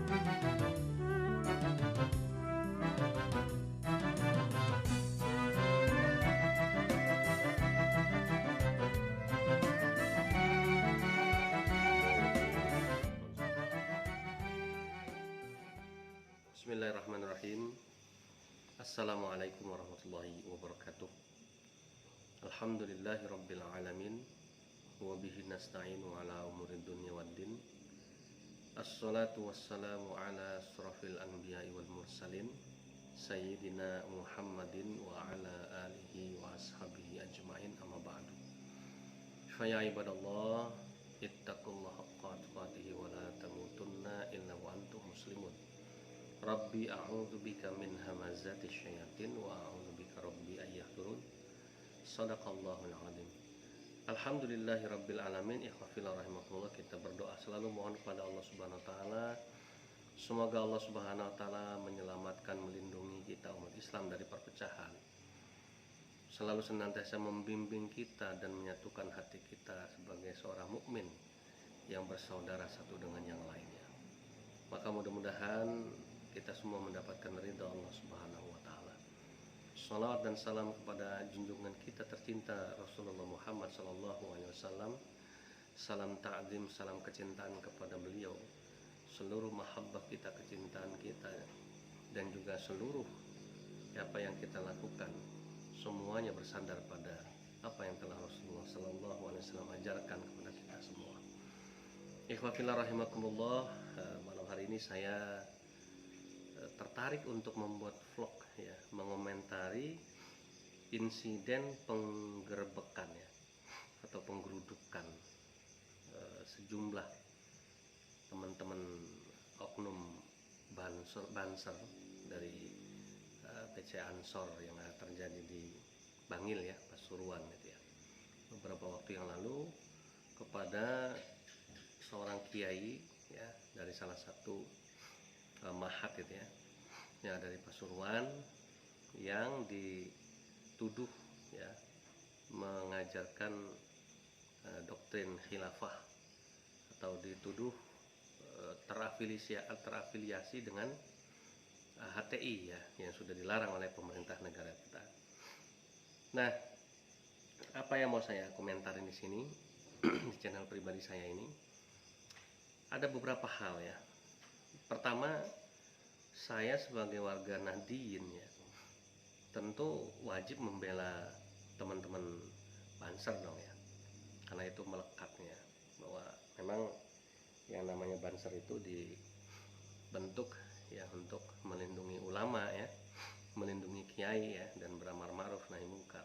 Bismillahirrahmanirrahim. Assalamualaikum warahmatullahi wabarakatuh. Alhamdulillahi rabbil alamin, wa bihi nasta'inu ala umurid dunya waddin. Assalatu wassalamu ala asrafil anbiya'i wal mursalin, Sayyidina Muhammadin wa ala alihi wa ashabihi ajma'in, amma ba'du. Faya ibadallah, ittaqullaha haqqa tuqatih wa la tamutunna illa wa antum muslimun. Rabbi a'udzubika min hamazati syayatin wa a'udzubika rabbi ayyahdurun. Shadaqallahul azim. Alhamdulillahi rabbil alamin. Ikhwafillah rahimakumullah, kita berdoa selalu mohon kepada Allah Subhanahu wa taala, semoga Allah Subhanahu wa taala menyelamatkan, melindungi kita umat Islam dari perpecahan, selalu senantiasa membimbing kita dan menyatukan hati kita sebagai seorang mukmin yang bersaudara satu dengan yang lainnya. Maka mudah-mudahan kita semua mendapatkan ridha Allah Subhanahu wa taala. Salawat dan salam kepada junjungan kita tercinta Rasulullah Muhammad sallallahu alaihi wasallam. Salam ta'zim, salam kecintaan kepada beliau. Seluruh mahabbah kita, kecintaan kita, dan juga seluruh apa yang kita lakukan, semuanya bersandar pada apa yang telah Rasulullah sallallahu alaihi wasallam ajarkan kepada kita semua. Ikhwafillah rahimakumullah, malam hari ini saya tertarik untuk membuat vlog ya, mengomentari insiden penggerbekan ya, atau penggerudukan sejumlah teman-teman oknum Banser dari PC Ansor yang terjadi di Bangil ya, Pasuruan gitu ya, beberapa waktu yang lalu, kepada seorang kiai ya dari salah satu mahat gitu ya dari Pasuruan, yang dituduh ya mengajarkan doktrin khilafah, atau dituduh terafiliasi dengan HTI ya, yang sudah dilarang oleh pemerintah negara kita. Nah, apa yang mau saya komentarin di sini di channel pribadi saya ini, ada beberapa hal ya. Pertama, saya sebagai warga Nahdliyin ya, tentu wajib membela teman-teman Banser dong ya, karena itu melekatnya bahwa memang yang namanya Banser itu dibentuk ya untuk melindungi ulama ya, melindungi kiai ya, dan beramar ma'ruf nahi munkar.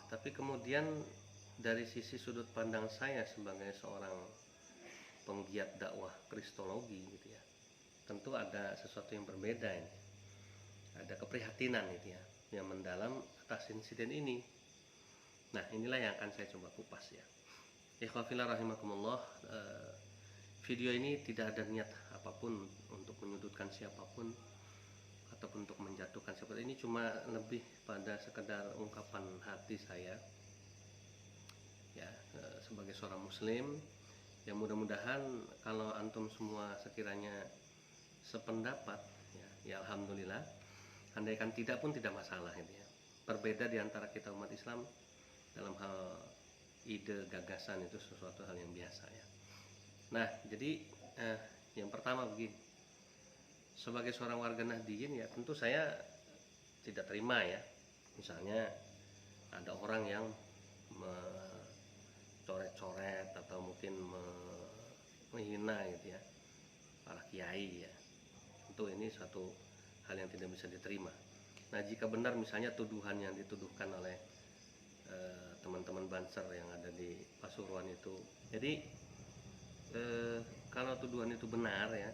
Tapi kemudian dari sisi sudut pandang saya sebagai seorang penggiat dakwah kristologi gitu ya, tentu ada sesuatu yang berbeda ini, ada keprihatinan gitu ya, yang mendalam atas insiden ini. Nah, inilah yang akan saya coba kupas ya. Ikhwafillah rahimakumullah, video ini tidak ada niat apapun untuk menyudutkan siapapun ataupun untuk menjatuhkan siapa. Ini cuma lebih pada sekedar ungkapan hati saya ya, sebagai seorang muslim. Ya, mudah-mudahan kalau antum semua sekiranya sependapat ya alhamdulillah. Andaikan tidak pun tidak masalah gitu ya. Berbeda di antara kita umat Islam dalam hal ide, gagasan, itu sesuatu hal yang biasa ya. Nah, jadi yang pertama begini, sebagai seorang warga Nahdliyin ya, tentu saya tidak terima ya, misalnya ada orang yang coret-coret atau mungkin menghina gitu ya para kiai ya. Tentu ini satu hal yang tidak bisa diterima. Nah, jika benar misalnya tuduhan yang dituduhkan oleh teman-teman Banser yang ada di Pasuruan itu, jadi kalau tuduhan itu benar ya,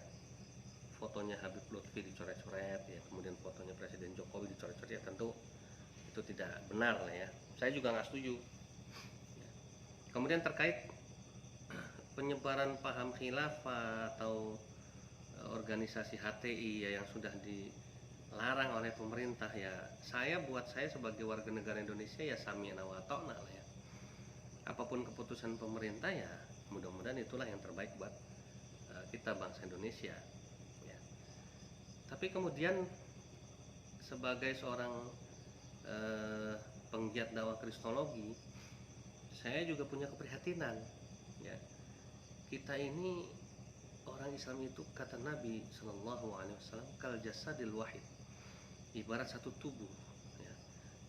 fotonya Habib Lutfi dicoret-coret ya, kemudian fotonya Presiden Jokowi dicoret-coret ya, tentu itu tidak benar lah ya. Saya juga nggak setuju. Kemudian terkait penyebaran paham khilafah atau organisasi HTI ya, yang sudah dilarang oleh pemerintah ya, buat saya sebagai warga negara Indonesia ya sami'na wa ata'na lah ya. Apapun keputusan pemerintah ya mudah-mudahan itulah yang terbaik buat kita bangsa Indonesia ya. Tapi kemudian sebagai seorang penggiat dakwah kristologi, saya juga punya keprihatinan ya. Kita ini orang Islam itu, kata Nabi Shallallahu Alaihi Wasallam, kal jasadil wahid, ibarat satu tubuh ya.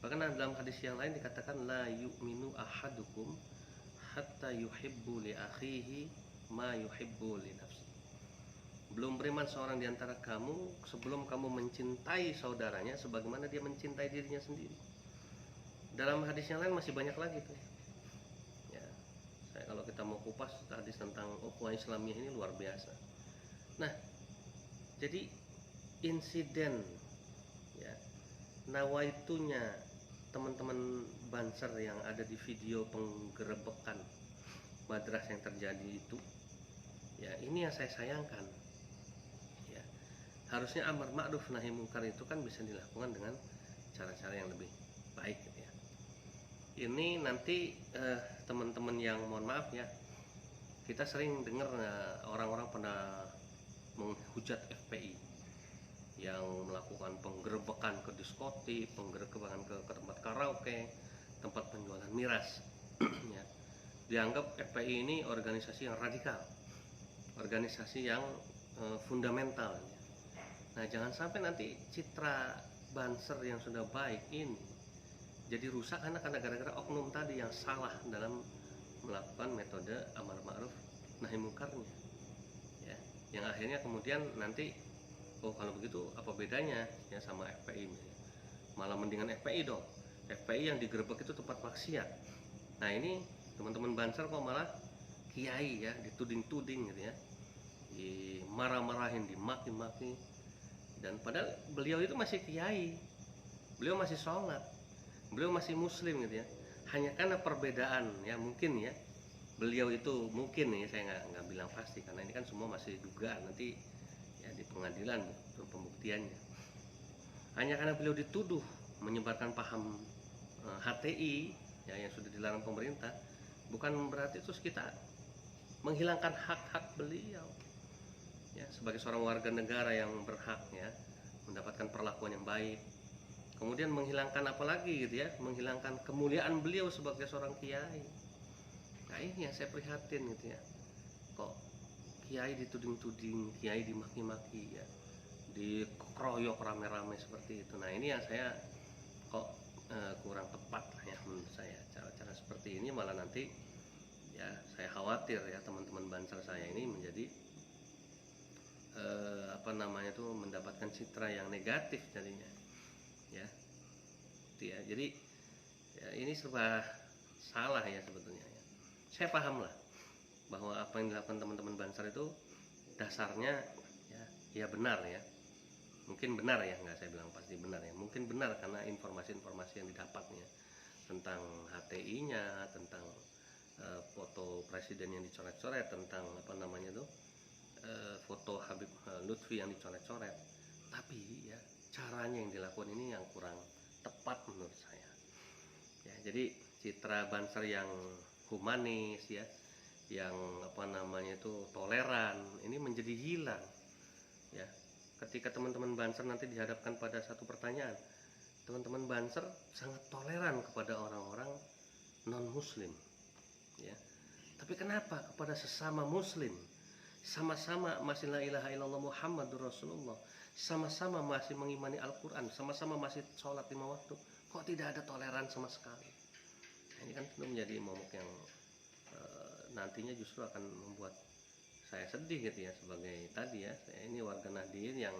Bahkan dalam hadis yang lain dikatakan la yu'minu ahadukum hatta yuhibbu li akhihi ma yuhibbu li nafsi. Belum beriman seorang di antara kamu sebelum kamu mencintai saudaranya sebagaimana dia mencintai dirinya sendiri. Dalam hadis yang lain masih banyak lagi tuh. Ya, kalau kita mau kupas hadis tentang ukhuwah Islamiyah ini luar biasa. Nah, jadi insiden ya, nawaitunya teman-teman Banser yang ada di video penggerebekan madrasah yang terjadi itu, ya ini yang saya sayangkan. Ya, harusnya amar ma'ruf nahi mungkar itu kan bisa dilakukan dengan cara-cara yang lebih baik gitu ya. Ini nanti teman-teman yang mohon maaf ya, kita sering dengar orang-orang pada menghujat FPI yang melakukan penggerebekan ke diskotik, penggerebekan ke tempat karaoke, tempat penjualan miras ya. Dianggap FPI ini organisasi yang radikal, organisasi yang fundamental ya. Nah, jangan sampai nanti citra Banser yang sudah baik ini jadi rusak karena gara-gara oknum tadi yang salah dalam melakukan metode amar ma'ruf nahi mungkarnya ya, yang akhirnya kemudian nanti oh kalau begitu apa bedanya ya sama FPI, malah mendingan FPI dong, FPI yang digerebek itu tempat maksiat. Nah ini teman-teman Banser kok malah kiai ya dituding-tuding gitu ya, dimarah-marahin, dimaki-maki, dan padahal beliau itu masih kiai, beliau masih sholat, beliau masih muslim gitu ya. Hanya karena perbedaan ya mungkin ya, beliau itu mungkin ya, saya nggak bilang pasti karena ini kan semua masih dugaan, nanti ya di pengadilan untuk pembuktiannya. Hanya karena beliau dituduh menyebarkan paham HTI ya yang sudah dilarang pemerintah, bukan berarti terus kita menghilangkan hak-hak beliau ya sebagai seorang warga negara yang berhak ya mendapatkan perlakuan yang baik. Kemudian menghilangkan apa lagi gitu ya, menghilangkan kemuliaan beliau sebagai seorang kiai. Nah ini yang saya prihatin gitu ya, kok kiai dituding-tuding, kiai dimaki-maki ya, dikeroyok rame-rame seperti itu. Nah ini yang saya kok kurang tepat ya menurut saya. Cara-cara seperti ini malah nanti ya saya khawatir ya teman-teman Banser saya ini menjadi mendapatkan citra yang negatif jadinya ya. Jadi ya, ini serba salah ya sebetulnya ya. Saya paham lah bahwa apa yang dilakukan teman-teman Banser itu dasarnya ya benar ya, mungkin benar ya, nggak saya bilang pasti benar ya, mungkin benar karena informasi-informasi yang didapatnya tentang HTI-nya, tentang foto presiden yang dicoret-coret, tentang foto Habib Lutfi yang dicoret-coret. Tapi ya caranya yang dilakukan ini yang kurang tepat menurut saya ya. Jadi citra Banser yang humanis ya, yang toleran ini menjadi hilang ya ketika teman-teman Banser nanti dihadapkan pada satu pertanyaan. Teman-teman Banser sangat toleran kepada orang-orang non muslim ya, tapi kenapa kepada sesama muslim, sama-sama masih la ilaha illallah Muhammadur Rasulullah, sama-sama masih mengimani Al-Quran, sama-sama masih sholat 5 waktu, kok tidak ada toleran sama sekali? Nah, ini kan tentu menjadi momok yang nantinya justru akan membuat saya sedih gitu ya, sebagai tadi ya, saya ini warga Nahdien yang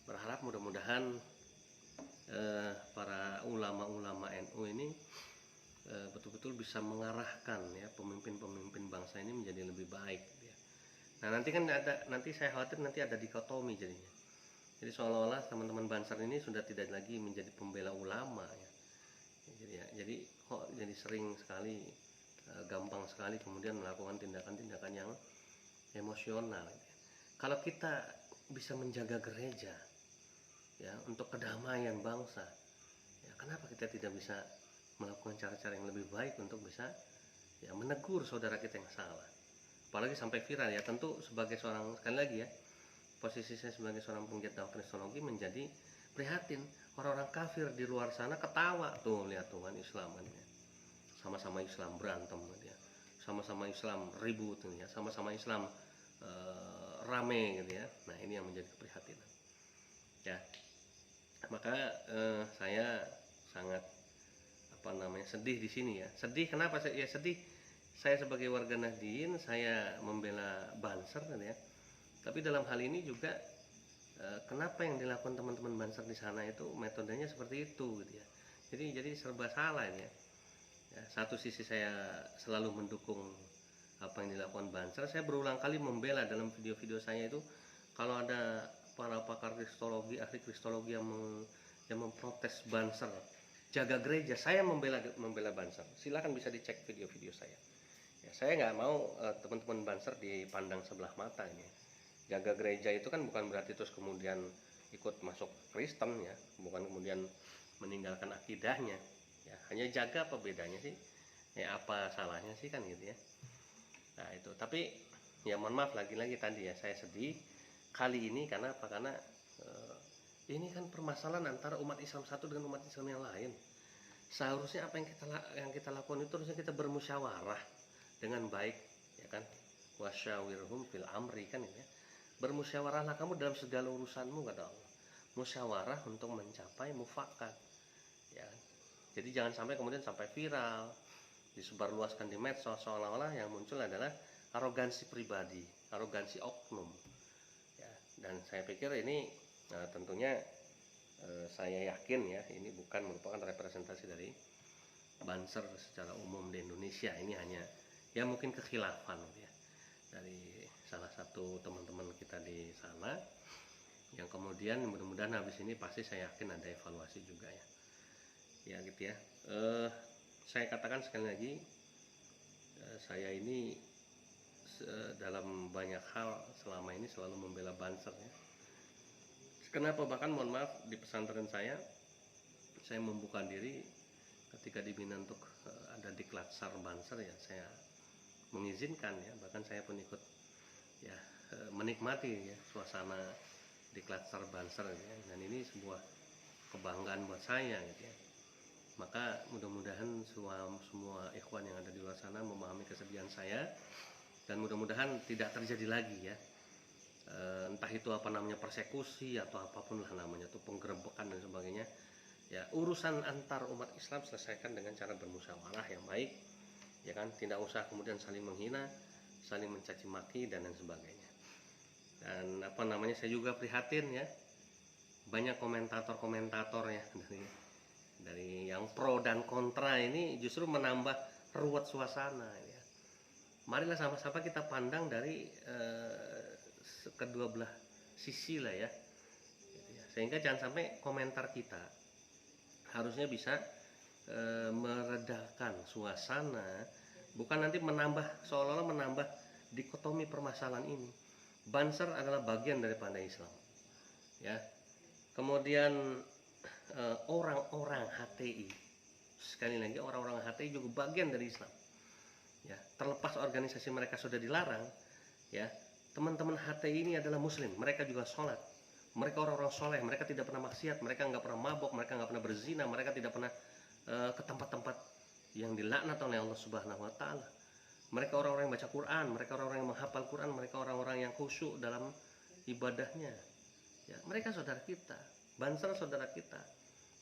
berharap mudah-mudahan para ulama-ulama NU ini betul-betul bisa mengarahkan ya pemimpin-pemimpin bangsa ini menjadi lebih baik ya. Nah nanti saya khawatir nanti ada dikotomi jadinya. Jadi seolah-olah teman-teman Banser ini sudah tidak lagi menjadi pembela ulama ya. Jadi kok jadi sering sekali gampang sekali kemudian melakukan tindakan-tindakan yang emosional ya. Kalau kita bisa menjaga gereja ya untuk kedamaian bangsa ya, kenapa kita tidak bisa melakukan cara-cara yang lebih baik untuk bisa ya menegur saudara kita yang salah apalagi sampai viral ya. Tentu sebagai seorang, sekali lagi ya, posisi saya sebagai seorang penggiat dakwah kristologi menjadi prihatin. Orang-orang kafir di luar sana ketawa tuh, lihat tuh kan Islam kan ya. Sama-sama Islam berantem gitu ya, sama-sama Islam ribut gitu ya, sama-sama Islam rame gitu ya. Nah ini yang menjadi keprihatinan ya. Maka saya sangat sedih di sini ya. Sedih kenapa? Ya sedih, saya sebagai warga Nahdien saya membela Banser gitu ya. Tapi dalam hal ini juga kenapa yang dilakukan teman-teman Banser di sana itu metodenya seperti itu gitu ya. Jadi serba salah ini ya. Ya, satu sisi saya selalu mendukung apa yang dilakukan Banser. Saya berulang kali membela dalam video-video saya itu, kalau ada para pakar kristologi, ahli kristologi yang memprotes Banser jaga gereja, saya membela Banser. Silahkan bisa dicek video-video saya. Ya, saya nggak mau teman-teman Banser dipandang sebelah mata ini. Jaga gereja itu kan bukan berarti terus kemudian ikut masuk Kristen ya, bukan kemudian meninggalkan akidahnya. Ya, hanya jaga, apa bedanya sih? Ya apa salahnya sih kan gitu ya. Nah itu, tapi ya mohon maaf lagi-lagi tadi ya, saya sedih kali ini karena apa? Karena ini kan permasalahan antara umat Islam satu dengan umat Islam yang lain. Seharusnya apa yang kita lakukan itu harusnya kita bermusyawarah dengan baik, ya kan? Wasyawirhum fil amri kan ya. Bermusyawarahlah kamu dalam segala urusanmu kata Allah. Musyawarah untuk mencapai mufakat. Ya. Jadi jangan sampai kemudian sampai viral, disebarluaskan di medsos, seolah-olah yang muncul adalah arogansi pribadi, arogansi oknum. Ya, dan saya pikir ini tentunya saya yakin ya, ini bukan merupakan representasi dari Banser secara umum di Indonesia. Ini hanya ya mungkin kekhilafan ya dari salah satu teman-teman kita di sana, yang kemudian mudah-mudahan habis ini pasti saya yakin ada evaluasi juga ya. Ya gitu ya. Saya katakan sekali lagi, saya ini dalam banyak hal selama ini selalu membela Banser ya. Kenapa? Bahkan mohon maaf, di pesantren saya membuka diri ketika diminta untuk ada diklat SAR Banser ya, saya mengizinkan ya. Bahkan saya pun ikut ya menikmati ya suasana diklat SAR Banser ya. Dan ini sebuah kebanggaan buat saya gitu ya. Maka mudah-mudahan semua ikhwan yang ada di luar sana memahami kesedihan saya, dan mudah-mudahan tidak terjadi lagi ya, entah itu apa namanya persekusi atau apapun lah namanya, itu penggerebekan dan sebagainya ya. Urusan antar umat Islam selesaikan dengan cara bermusyawarah yang baik ya kan, tidak usah kemudian saling menghina, saling mencaci maki dan lain sebagainya. Dan apa namanya, saya juga prihatin ya, banyak komentator ya dari yang pro dan kontra ini justru menambah ruwet suasana ya. Marilah sama-sama kita pandang dari kedua belah sisi lah ya, gitu ya. Sehingga jangan sampai komentar kita harusnya bisa meredakan suasana, bukan nanti menambah, seolah-olah menambah dikotomi permasalahan ini. Banser adalah bagian daripada Islam ya. Kemudian orang-orang HTI, sekali lagi orang-orang HTI juga bagian dari Islam ya. Terlepas organisasi mereka sudah dilarang ya, teman-teman HTI ini adalah muslim, mereka juga sholat, mereka orang-orang soleh, mereka tidak pernah maksiat, mereka nggak pernah mabok, mereka nggak pernah berzina, mereka tidak pernah ke tempat-tempat yang dilaknat oleh Allah Subhanahu Wa Taala. Mereka orang-orang yang baca Quran, mereka orang-orang yang menghafal Quran, mereka orang-orang yang khusyuk dalam ibadahnya ya. Mereka saudara kita, Banser saudara kita.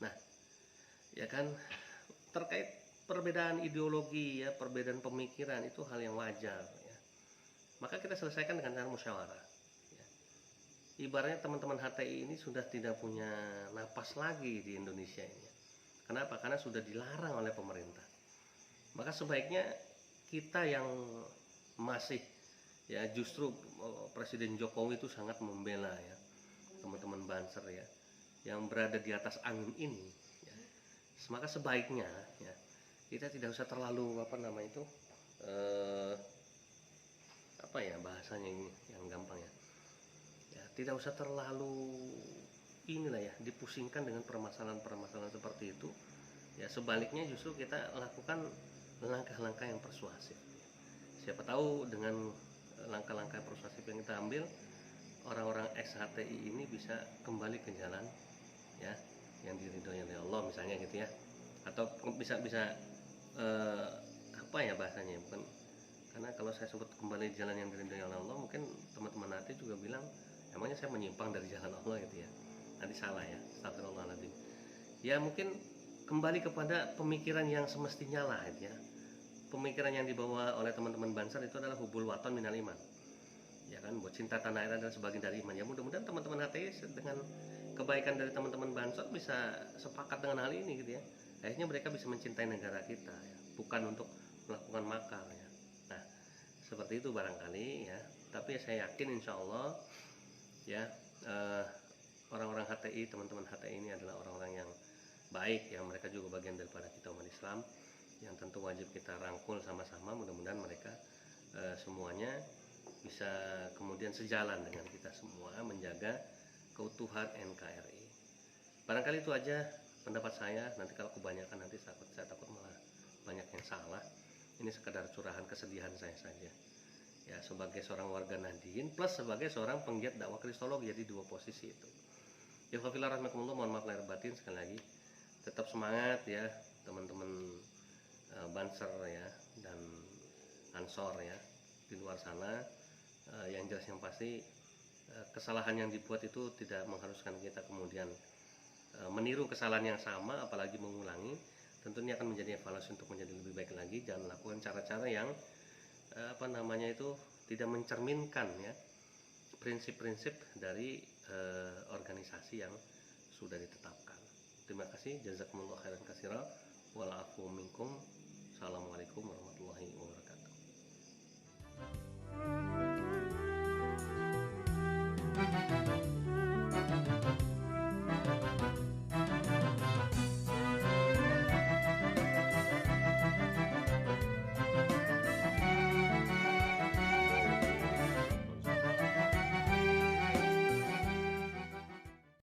Nah ya kan, terkait perbedaan ideologi ya, perbedaan pemikiran itu hal yang wajar ya. Maka kita selesaikan dengan cara musyawarah ya. Ibaratnya teman-teman HTI ini sudah tidak punya napas lagi di Indonesia ini. Kenapa? Karena sudah dilarang oleh pemerintah. Maka sebaiknya kita yang masih ya, justru Presiden Jokowi itu sangat membela ya teman-teman Banser ya, yang berada di atas angin ini ya. Maka sebaiknya ya, kita tidak usah terlalu apa ya bahasanya ini yang gampang ya, tidak usah terlalu inilah ya, dipusingkan dengan permasalahan-permasalahan seperti itu ya. Sebaliknya justru kita lakukan langkah-langkah yang persuasif. Siapa tahu dengan langkah-langkah persuasif yang kita ambil, orang-orang ex HTI ini bisa kembali ke jalan ya yang diridhoi oleh Allah misalnya gitu ya, atau bisa bisa eh, apa ya bahasanya, bukan, karena kalau saya sebut kembali jalan yang diridhoi oleh Allah, mungkin teman-teman nanti juga bilang emangnya saya menyimpang dari jalan Allah gitu ya, nanti salah ya, astagfirullahaladzim. Ya mungkin kembali kepada pemikiran yang semestinya lah gitu ya. Pemikiran yang dibawa oleh teman-teman Bansar itu adalah hubul waton minal iman, ya kan, buat cinta tanah air adalah sebagian dari iman. Ya mudah-mudahan teman-teman HTI dengan kebaikan dari teman-teman Bansar bisa sepakat dengan hal ini gitu ya. Akhirnya mereka bisa mencintai negara kita ya, bukan untuk melakukan makar ya. Nah seperti itu barangkali ya. Tapi saya yakin insya Allah ya, eh, orang-orang HTI, teman-teman HTI ini adalah orang-orang yang baik ya. Mereka juga bagian daripada kita umat Islam yang tentu wajib kita rangkul sama-sama. Mudah-mudahan mereka semuanya bisa kemudian sejalan dengan kita semua menjaga keutuhan NKRI. Barangkali itu aja pendapat saya. Nanti kalau kebanyakan nanti saya takut malah banyak yang salah. Ini sekedar curahan kesedihan saya saja ya, sebagai seorang warga Nahdien plus sebagai seorang penggiat dakwah kristologi, jadi dua posisi itu. Ya wafilah rahmatullah, mohon maaf lahir batin. Sekali lagi tetap semangat ya teman-teman Banser ya dan Ansor ya di luar sana. Yang jelas yang pasti kesalahan yang dibuat itu tidak mengharuskan kita kemudian meniru kesalahan yang sama apalagi mengulangi. Tentunya akan menjadi evaluasi untuk menjadi lebih baik lagi. Jangan melakukan cara-cara yang tidak mencerminkan ya prinsip-prinsip dari organisasi yang sudah ditetapkan. Terima kasih, jazakumullah khairan katsira, wal afu minkum. Assalamualaikum warahmatullahi wabarakatuh.